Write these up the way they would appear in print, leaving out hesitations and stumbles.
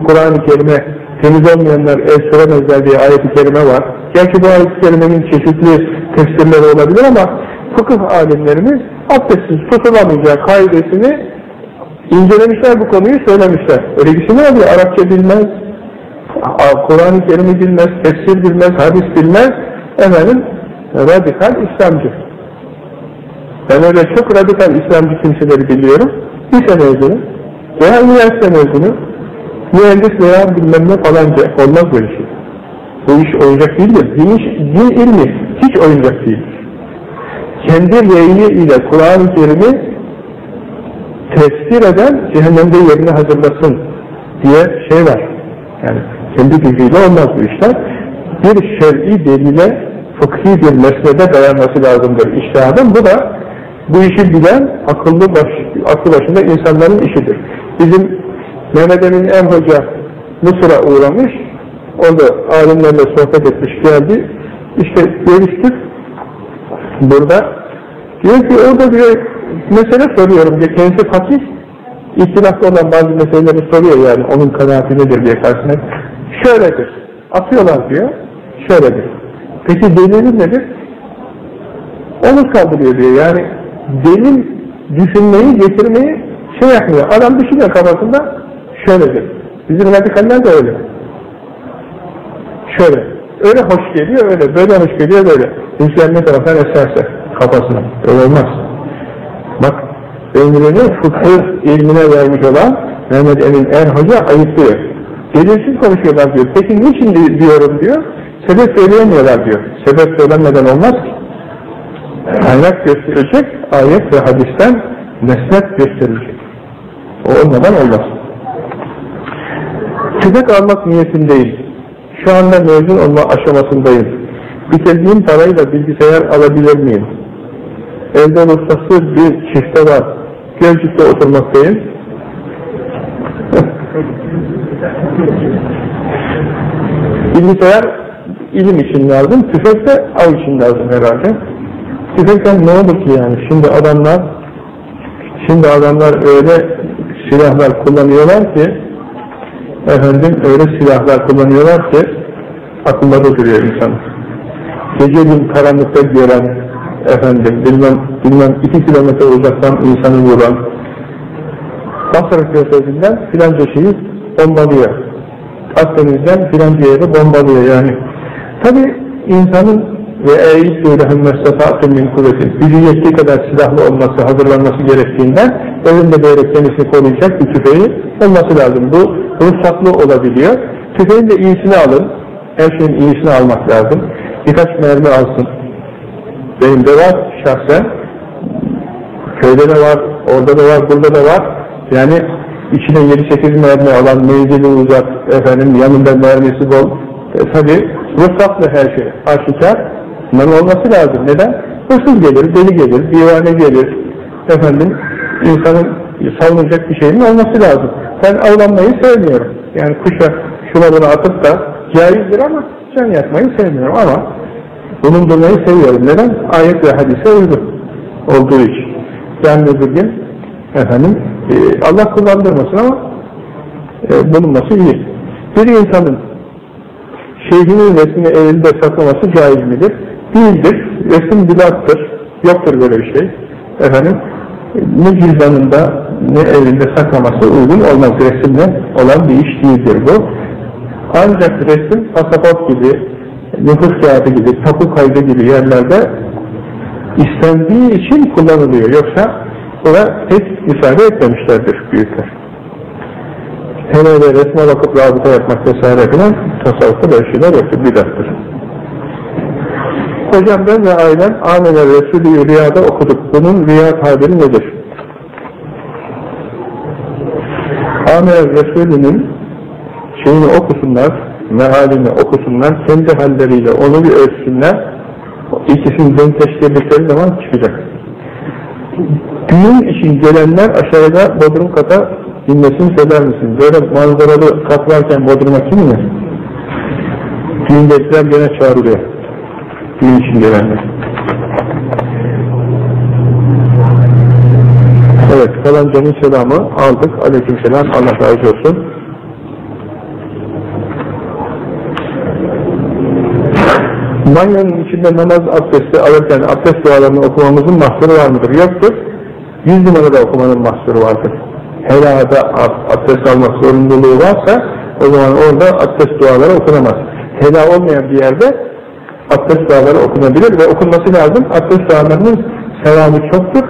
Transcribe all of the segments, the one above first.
Kur'an-ı Kerim'e temiz olmayanlar el süremezler diye ayet-i kerime var. Gerçi bu ayet-i kerimenin çeşitli tefsirleri olabilir ama fıkıh alimlerimiz abdestsiz tutulamayacak kaidesini incelemişler, bu konuyu söylemişler. Öyle kişi ne oluyor? Arapça bilmez, Kur'an-ı Kerim'i bilmez, tefsir bilmez, hadis bilmez, efendim radikal İslamcı. Ben öyle çok radikal İslamcı kimseleri biliyorum. Lise mezunu veya üniversite mezunu, mühendis veya bilmem ne falanca, olmaz böyle şey. Bu iş oyuncak değildir. Din ilmi hiç oyuncak değildir. Kendi reyni ile Kur'an-ı Kerim'i tefsir eden cehennemde yerini hazırlasın diye şey var. Yani kendi gücüyle olmaz bu işler. Bir şer'i delile, fıkhi bir mesnede dayanması lazımdır içtihadın. Bu da bu işi bilen aklı başında insanların işidir. Bizim Mehmet Emin En Hoca Mısır'a uğramış, orada alimlerle sohbet etmiş, geldi. İşte görüştük burada. Diyor ki orada bir mesele soruyorum diye, kendisi fakih, ihtilaflı olan bazı meseleleri soruyor, yani onun kanaati nedir diye karşısına. Şöyledir, atıyorlar diyor, şöyledir. Peki delili nedir? Onu kaldırıyor diyor, yani delil düşünmeyi, getirmeyi şey yapmıyor. Adam düşünüyor kafasında, şöyledir. Bizim radikaller de öyle. Şöyle, öyle hoş geliyor, öyle, böyle hoş geliyor, böyle. Rüzgar ne taraftan eserse kafasına, öyle olmaz. Bak, ömrünü fıkıh ilmine vermiş olan Mehmet Emin Er Hoca ayıplıyor. Delilsiz konuşuyorlar diyor. Peki niçin diyorum diyor, sebep söyleyemiyorlar diyor. Sebep söylenmeden olmaz ki. Kaynak gösterecek, ayet ve hadisten nesnet gösterilecek. O olmadan olmaz. Tüfek almak niyetindeyim. Şu anda mezun olma aşamasındayım. Bitirdiğim parayla bilgisayar alabilir miyim? Evde ruhsatsız bir çifte var. Gölcük'te oturmaktayım. Bilgisayar ilim için lazım, tüfek de av için lazım herhalde. Tüfekten ne olur ki yani? Şimdi adamlar öyle silahlar kullanıyorlar ki, efendim öyle silahlar kullanıyorlar ki akılları duruyor insan. Geceliğin karanlıkta gören, efendim bilmem 2 kilometre uzaktan insanı vuran, Basra Körfezi'nden filanca şeyi bombalıyor. Akdeniz'den filanca yeri bombalıyor yani. Tabi insanın ve eğitlû lehum mestefatun min kuvvetin, gücü yettiği kadar silahlı olması, hazırlanması gerektiğinden elinde böyle kendisini koruyacak bir tüfeği olması lazım. Bu ruhsatlı olabiliyor. Tüfeğin de iyisini alın. Her şeyin iyisini almak lazım. Birkaç mermi alsın. Benim de var şahsen. Köyde de var, orada da var, burada da var. Yani içine 7-8 mermi alan, menzili uzak, efendim yanında mermisi bol. Tabi ruhsatlı her şey. Aşikar. Bunların olması lazım. Neden? Hırsız gelir, deli gelir, divane gelir. Efendim, insanın savunacak bir şeyin olması lazım. Ben avlanmayı sevmiyorum. Yani kuşa şuna bunu atıp da caizdir ama can yakmayı sevmiyorum ama bulundurmayı seviyorum. Neden? Ayet ve hadise uygun olduğu için. Yani bir gün efendim Allah kullandırmasın ama bulunması iyi. Bir insanın şeyhinin resmini elinde saklaması caiz midir? Değildir. Resim bilattır. Yoktur böyle bir şey. Efendim, ne cüzdanında ne elinde saklaması uygun olmaz. Resimle olan bir iş değildir bu. Ancak resim pasaport gibi, nüfus kağıdı gibi, tapu kaydı gibi yerlerde istendiği için kullanılıyor. Yoksa buna pek müsaade etmemişlerdir büyükler. Hele de resme bakıp rabıta yapmak vesaire filan tasavvufta böyle şeyler yoktur, bidattır. Hocam ben ve ailem Amener Resulü rüyada okuduk. Bunun rüya tabiri nedir? Amener Resulü'nün şeyini okusunlar, mealini okusunlar, kendi halleriyle onu bir ölçsünler. İkisini denkleştirdikleri zaman çıkacak. Düğün için gelenler aşağıda Bodrum kata dinmesini söyler misin? Böyle manzaralı kat varken Bodrum'a kim iner? Düğündekiler gene çağrılıyor. Düğün için gelenler. Evet, falancanın selamı aldık. Aleykümselam, Allah razı olsun. Banyonun içinde namaz abdesti alırken abdest dualarını okumamızın mahsuru var mıdır? Yoktur. 100 numarada okumanın mahsuru vardır. Helada abdest almak zorunluluğu varsa o zaman orada abdest duaları okunamaz. Hela olmayan bir yerde abdest duaları okunabilir ve okunması lazım. Abdest dualarının sevabı çoktur.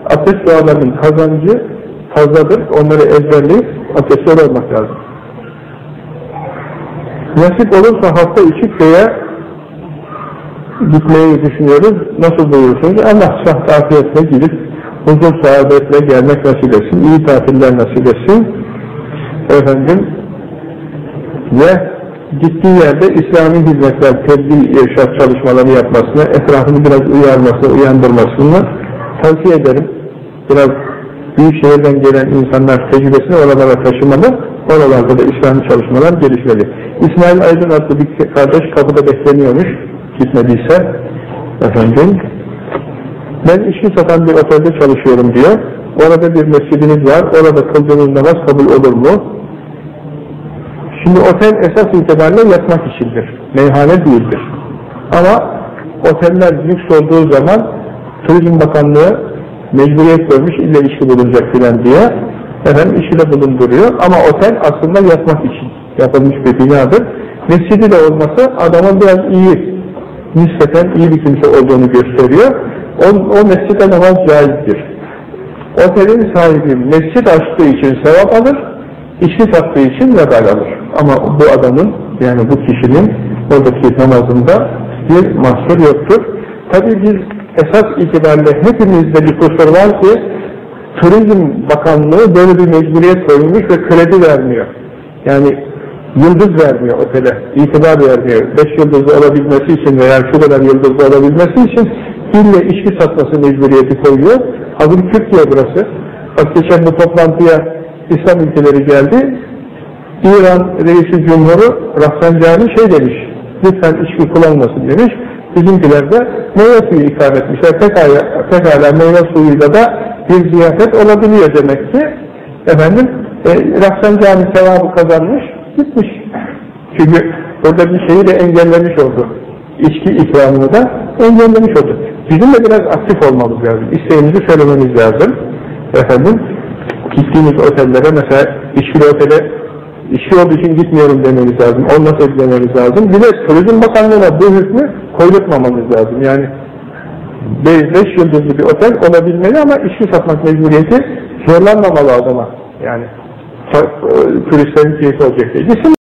Abdest dualarının kazancı fazladır. Onları ezberleyip abdestli olmak lazım. Nasip olursa hafta içi köye gitmeyi düşünüyoruz. Nasıl buyursunuz? Allah sıhhat afiyetle gidip huzur saadetle gelmek nasip etsin. İyi tatiller nasip etsin. Efendim ve gittiği yerde İslami hizmetler, tebliğ, irşad çalışmaları yapmasını, etrafını biraz uyarmasını, uyandırmasını tavsiye ederim. Biraz büyük şehirden gelen insanlar tecrübesini oralara taşımalı, oralarda da İslami çalışmalar gelişmeli. İsmail Aydın adlı bir kardeş kapıda bekleniyormuş, gitmediyse. Efendim, ben içki satan bir otelde çalışıyorum diyor. Orada bir mescidiniz var, orada kıldığınız namaz kabul olur mu? Şimdi otel esas itibariyle yatmak içindir, meyhane değildir. Ama oteller lüks olduğu zaman Turizm Bakanlığı mecburiyet görmüş, illa içki bulunacak filan diye efendim işi de bulunduruyor. Ama otel aslında yatmak için yapılmış bir binadır. Mescidi de olması adamın biraz iyi, nispeten iyi bir kimse olduğunu gösteriyor. O mescide namaz caizdir. Otelin sahibi mescid açtığı için sevap alır, içki sattığı için vebal alır. Ama bu adamın, yani bu kişinin oradaki namazında bir mahsur yoktur. Tabii biz esas itibariyle hepimizde bir kusur var ki Turizm Bakanlığı böyle bir mecburiyet koymuş ve kredi vermiyor. Yani yıldız vermiyor otele, itibar vermiyor. 5 yıldızlı olabilmesi için veya şu kadar yıldızlı olabilmesi için ille içki satması mecburiyeti koyuyor. Hazır Türkiye burası. Bak geçen bu toplantıya İslam ülkeleri geldi. İran Reisi Cumhur'u Rafsanjani şey demiş, lütfen içki kullanmasın demiş. Bizimkiler de meyve suyu ikram etmişler. Pekala meyve suyuyla da bir ziyafet olabiliyor demek ki. Efendim, Rafsanjani sevabı kazanmış, gitmiş. Çünkü orada bir şeyi de engellemiş oldu. İçki ikramını da engellemiş oldu. Bizim de biraz aktif olmamız lazım. İsteğimizi söylememiz lazım. Efendim, gittiğimiz otellere mesela içkili otele İşi olduğu için gitmiyorum demeniz lazım. Olmasa demeniz lazım. Bir de Turizm Bakanlığı'na bu hükmü koydurtmamamız lazım. Yani 5 yıldızlı bir otel olabilmeli ama içki satmak mecburiyeti zorlanmamalı adama. Yani turistlerin keyfi olacak diye.